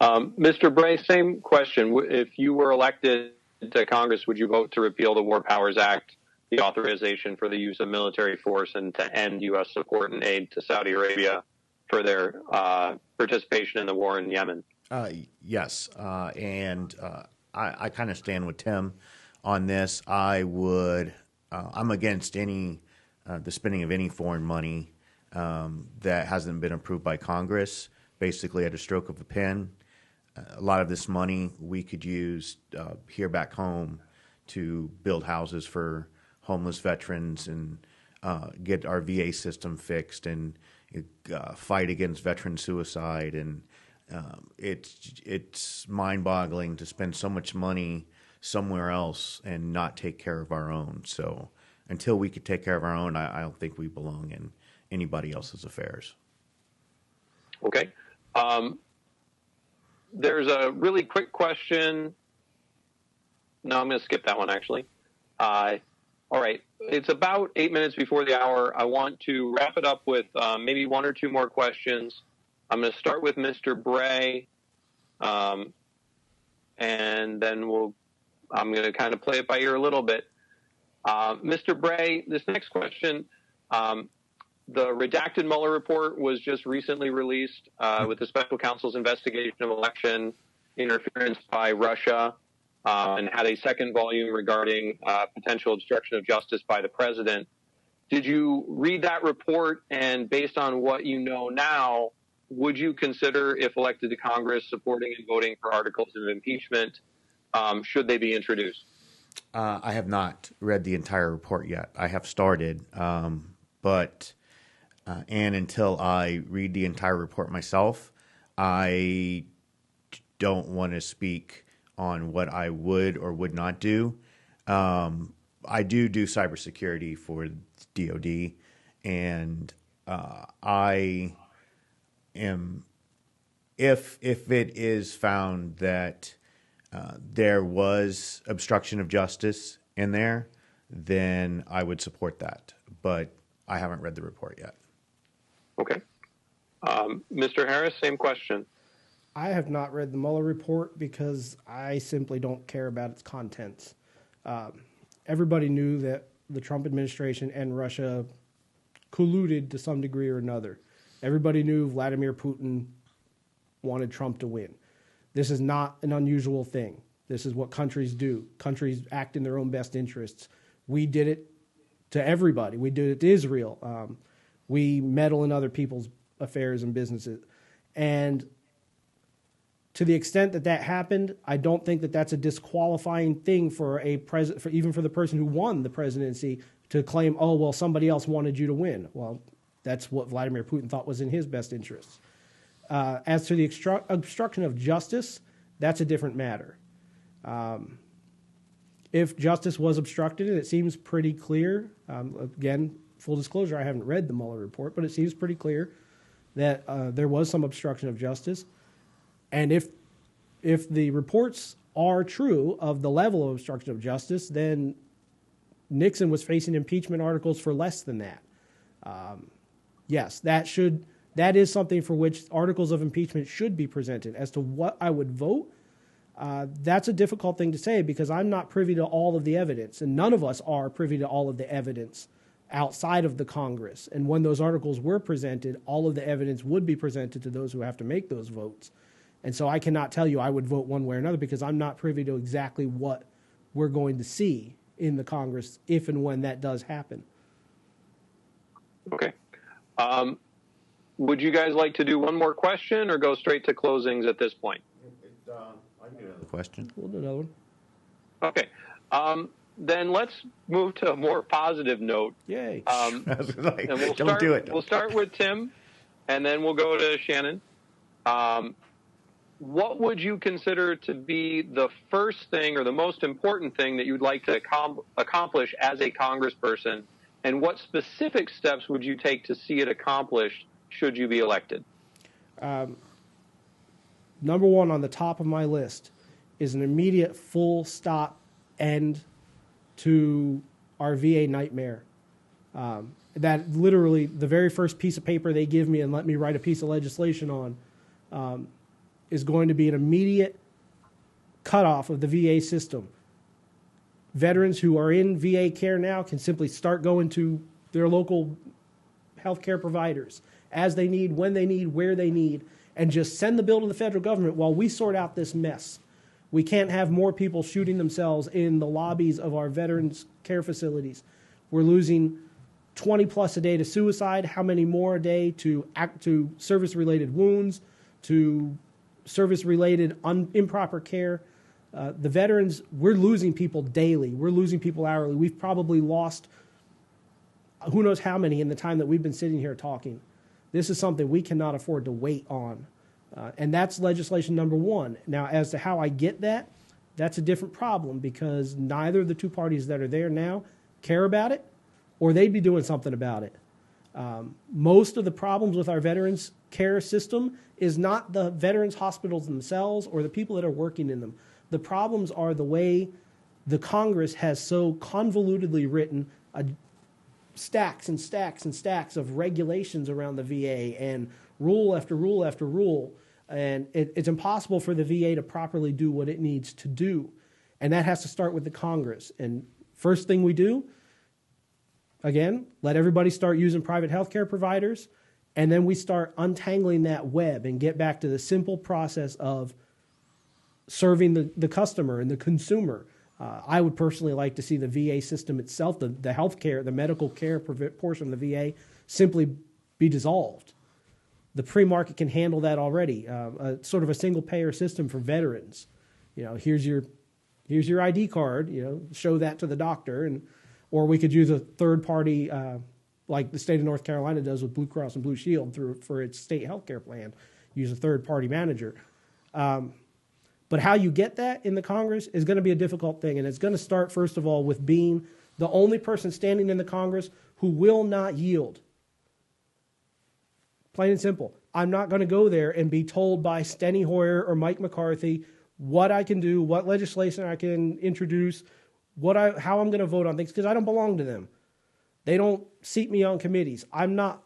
Mr. Bray, same question. If you were elected to Congress, would you vote to repeal the War Powers Act, the authorization for the use of military force, and to end U.S. support and aid to Saudi Arabia for their participation in the war in Yemen? Yes, and I kind of stand with Tim on this. I'm against the spending of any foreign money that hasn't been approved by Congress, basically at a stroke of a pen. A lot of this money we could use here back home to build houses for homeless veterans and get our VA system fixed and fight against veteran suicide. And it's mind-boggling to spend so much money somewhere else and not take care of our own. So until we could take care of our own, I don't think we belong in anybody else's affairs. Okay. There's a really quick question. No, I'm going to skip that one, actually. All right. It's about 8 minutes before the hour. I want to wrap it up with maybe one or two more questions. I'm going to start with Mr. Bray, and then I'm going to kind of play it by ear a little bit. Mr. Bray, this next question, the redacted Mueller report was just recently released with the special counsel's investigation of election interference by Russia and had a second volume regarding potential obstruction of justice by the president. Did you read that report? And based on what you know now, would you consider, if elected to Congress, supporting and voting for articles of impeachment should they be introduced? I have not read the entire report yet. I have started, but until I read the entire report myself, I don't want to speak on what I would or would not do. I do cybersecurity for DoD, and I am, if it is found that there was obstruction of justice in there, then I would support that. But I haven't read the report yet. Okay. Mr. Harris, same question. I have not read the Mueller report because I simply don't care about its contents. Everybody knew that the Trump administration and Russia colluded to some degree or another. Everybody knew Vladimir Putin wanted Trump to win. This is not an unusual thing. This is what countries do. Countries act in their own best interests. We did it to everybody. We did it to Israel. We meddle in other people's affairs and businesses. And to the extent that that happened, I don't think that that's a disqualifying thing for even for the person who won the presidency to claim, oh, well, somebody else wanted you to win. Well, that's what Vladimir Putin thought was in his best interests. As to the obstruction of justice, that's a different matter. If justice was obstructed, and it seems pretty clear, again, full disclosure, I haven't read the Mueller report, but it seems pretty clear that there was some obstruction of justice. And if the reports are true of the level of obstruction of justice, then Nixon was facing impeachment articles for less than that. Yes, that is something for which articles of impeachment should be presented. As to what I would vote, That's a difficult thing to say because I'm not privy to all of the evidence, and none of us are privy to all of the evidence outside of the Congress. And when those articles were presented, all of the evidence would be presented to those who have to make those votes. And so I cannot tell you I would vote one way or another because I'm not privy to exactly what we're going to see in the Congress if and when that does happen. Okay. Would you guys like to do one more question or go straight to closings at this point? I can do another question. We'll do another one. Okay. Then let's move to a more positive note. Yay. And we'll Don't do it. We'll start with Tim, and then we'll go to Shannon. What would you consider to be the first thing or the most important thing that you'd like to accomplish as a congressperson, and what specific steps would you take to see it accomplished should you be elected? Number one on the top of my list is an immediate full stop end to our VA nightmare. That literally the very first piece of paper they give me and let me write a piece of legislation on is going to be an immediate cutoff of the VA system. Veterans who are in VA care now can simply start going to their local healthcare providers as they need, when they need, where they need, and just send the bill to the federal government while we sort out this mess. We can't have more people shooting themselves in the lobbies of our veterans care facilities. We're losing 20 plus a day to suicide. How many more a day to service-related wounds, to service-related improper care? The veterans, we're losing people daily. We're losing people hourly. We've probably lost who knows how many in the time that we've been sitting here talking. This is something we cannot afford to wait on. And that's legislation number one. Now, as to how I get that, that's a different problem because neither of the two parties that are there now care about it, or they'd be doing something about it. Most of the problems with our veterans care system is not the veterans hospitals themselves or the people that are working in them. The problems are the way the Congress has so convolutedly written stacks and stacks and stacks of regulations around the VA and rule after rule after rule. And it's impossible for the VA to properly do what it needs to do. And that has to start with the Congress. And first thing we do, again, let everybody start using private healthcare providers. And then we start untangling that web and get back to the simple process of serving the customer and the consumer. I would personally like to see the VA system itself, the healthcare, the medical care portion of the VA, simply be dissolved. The pre-market can handle that already. Sort of a single-payer system for veterans. You know, here's your ID card. You know, show that to the doctor, or we could use a third party, like the state of North Carolina does with Blue Cross and Blue Shield for its state healthcare plan. Use a third party manager. But how you get that in the Congress is going to be a difficult thing, and it's going to start first of all with being the only person standing in the Congress who will not yield. Plain and simple. I'm not going to go there and be told by Steny Hoyer or Mike McCarthy what I can do, what legislation I can introduce, how I'm going to vote on things, because I don't belong to them. They don't seat me on committees. I'm not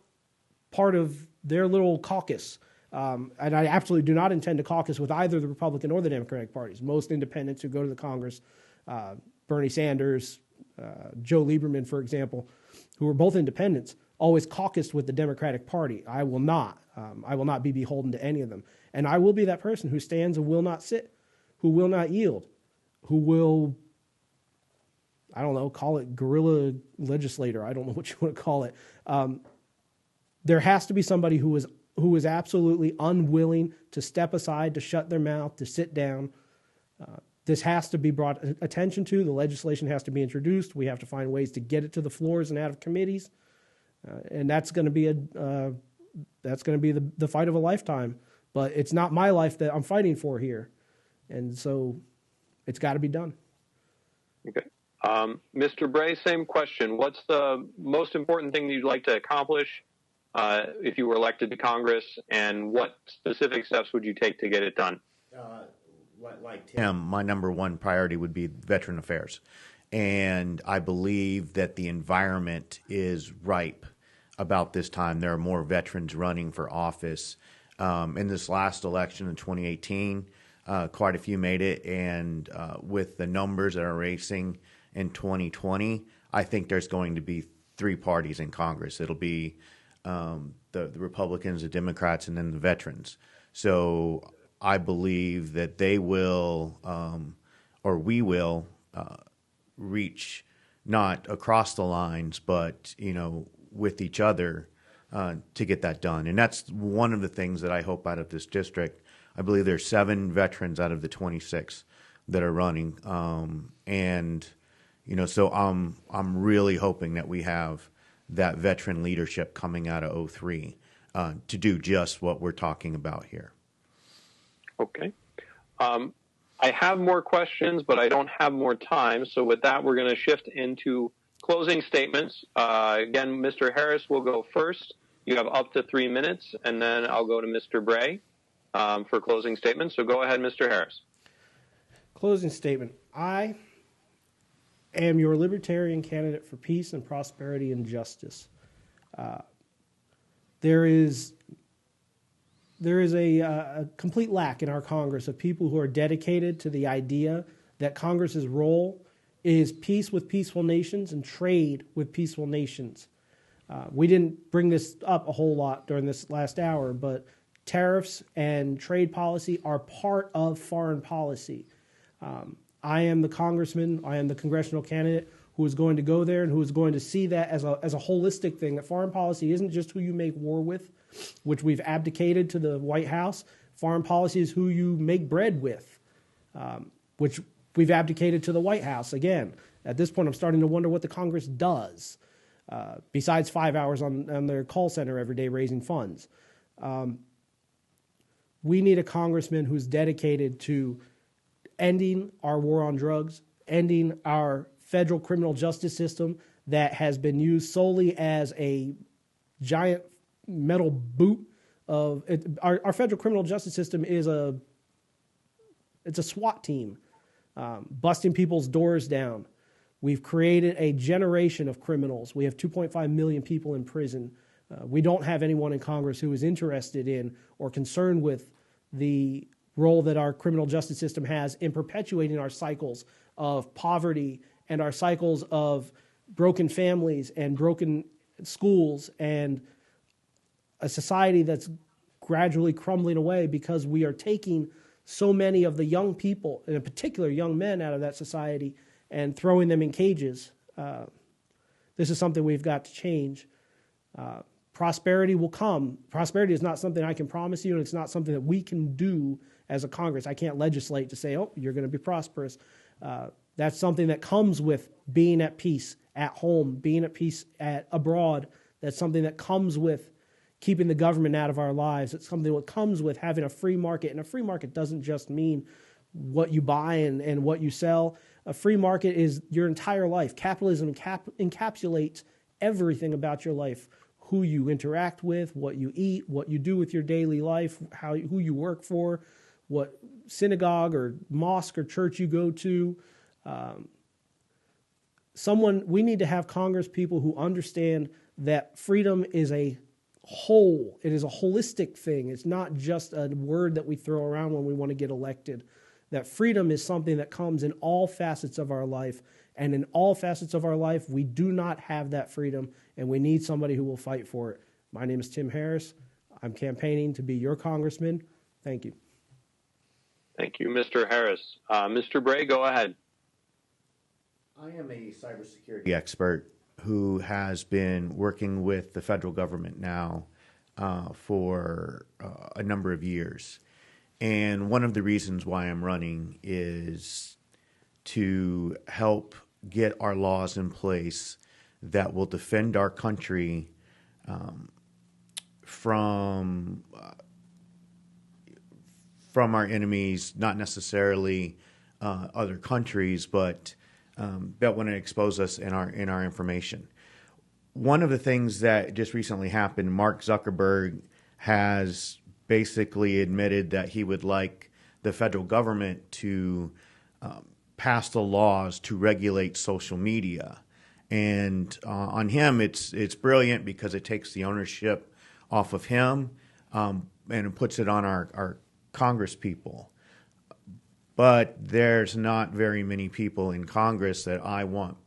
part of their little caucus. And I absolutely do not intend to caucus with either the Republican or the Democratic parties. Most independents who go to the Congress, Bernie Sanders, Joe Lieberman, for example, who are both independents, always caucused with the Democratic Party. I will not. I will not be beholden to any of them. And I will be that person who stands and will not sit, who will not yield, who will, I don't know, call it guerrilla legislator. I don't know what you want to call it. There has to be somebody who is absolutely unwilling to step aside, to shut their mouth, to sit down. This has to be brought attention to. The legislation has to be introduced. We have to find ways to get it to the floors and out of committees. And that's going to be the fight of a lifetime. But it's not my life that I'm fighting for here. And so it's got to be done. Okay. Mr. Bray, same question. What's the most important thing that you'd like to accomplish if you were elected to Congress, and what specific steps would you take to get it done? Like Tim, my number one priority would be veteran affairs. And I believe that the environment is ripe about this time. There are more veterans running for office. In this last election in 2018, quite a few made it, and with the numbers that are racing in 2020, I think there's going to be three parties in Congress. It'll be the Republicans, the Democrats, and then the veterans. So I believe that they will, or we will, reach not across the lines, but with each other to get that done. And that's one of the things that I hope out of this district. I believe there's 7 veterans out of the 26 that are running, and so I'm really hoping that we have that veteran leadership coming out of 03 to do just what we're talking about here. Okay. I have more questions, but I don't have more time. So with that, we're going to shift into closing statements. Again, Mr. Harris will go first. You have up to 3 minutes, and then I'll go to Mr. Bray for closing statements. So go ahead, Mr. Harris. Closing statement. I am your Libertarian candidate for peace and prosperity and justice. There is a complete lack in our Congress of people who are dedicated to the idea that Congress's role is peace with peaceful nations and trade with peaceful nations. We didn't bring this up a whole lot during this last hour, but tariffs and trade policy are part of foreign policy. I am the congressman, I am the congressional candidate who is going to go there and who is going to see that as a holistic thing, that foreign policy isn't just who you make war with, which we've abdicated to the White House. Foreign policy is who you make bread with, which we've abdicated to the White House. Again, at this point, I'm starting to wonder what the Congress does, besides 5 hours on their call center every day raising funds. We need a congressman who's dedicated to ending our war on drugs, ending our federal criminal justice system that has been used solely as a giant metal boot of it. Our federal criminal justice system is it's a SWAT team, busting people's doors down. We've created a generation of criminals. We have 2.5 million people in prison. We don't have anyone in Congress who is interested in or concerned with the role that our criminal justice system has in perpetuating our cycles of poverty and our cycles of broken families and broken schools and a society that's gradually crumbling away because we are taking so many of the young people, and in particular young men, out of that society and throwing them in cages. This is something we've got to change. Prosperity will come. Prosperity is not something I can promise you, and it's not something that we can do as a Congress. I can't legislate to say, oh, you're going to be prosperous. That's something that comes with being at peace at home, being at peace abroad. That's something that comes with keeping the government out of our lives. It's something that comes with having a free market. And a free market doesn't just mean what you buy and what you sell. A free market is your entire life. Capitalism encapsulates everything about your life. Who you interact with, what you eat, what you do with your daily life, who you work for, what synagogue or mosque or church you go to. We need to have Congress people who understand that freedom is a whole. It is a holistic thing. It's not just a word that we throw around when we want to get elected. That freedom is something that comes in all facets of our life. And in all facets of our life, we do not have that freedom, and we need somebody who will fight for it. My name is Tim Harris. I'm campaigning to be your congressman. Thank you. Thank you, Mr. Harris. Mr. Bray, go ahead. I am a cybersecurity expert who has been working with the federal government now for a number of years. And one of the reasons why I'm running is to help get our laws in place that will defend our country from our enemies, not necessarily other countries, but that want to expose us in our information. One of the things that just recently happened, Mark Zuckerberg has basically admitted that he would like the federal government to pass the laws to regulate social media. And on him, it's brilliant because it takes the ownership off of him and it puts it on our Congress people. but there's not very many people in Congress that I want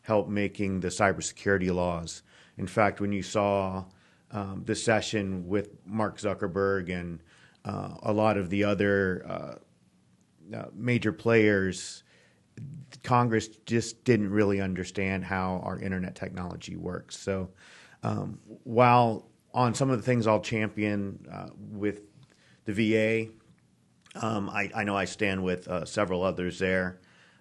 help making the cybersecurity laws. In fact, when you saw the session with Mark Zuckerberg and a lot of the other major players, Congress just didn't really understand how our internet technology works. So while on some of the things I'll champion with the VA, I know I stand with several others there.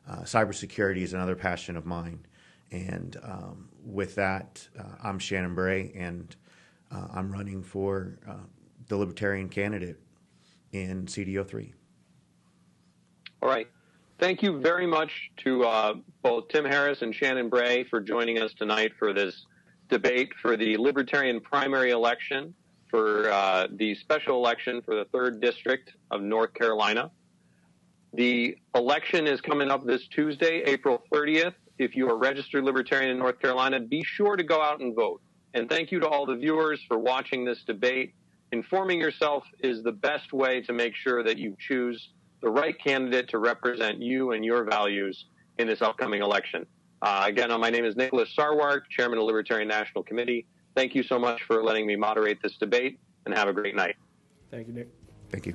Cybersecurity is another passion of mine. And with that, I'm Shannon Bray, and I'm running for the Libertarian candidate in CDO3. All right. Thank you very much to both Tim Harris and Shannon Bray for joining us tonight for this debate for the Libertarian primary election for the special election for the 3rd District of North Carolina. The election is coming up this Tuesday, April 30th. If you are a registered Libertarian in North Carolina, be sure to go out and vote. And thank you to all the viewers for watching this debate. Informing yourself is the best way to make sure that you choose the right candidate to represent you and your values in this upcoming election. Again, my name is Nicholas Sarwark, Chairman of the Libertarian National Committee. Thank you so much for letting me moderate this debate, and have a great night. Thank you, Nick. Thank you.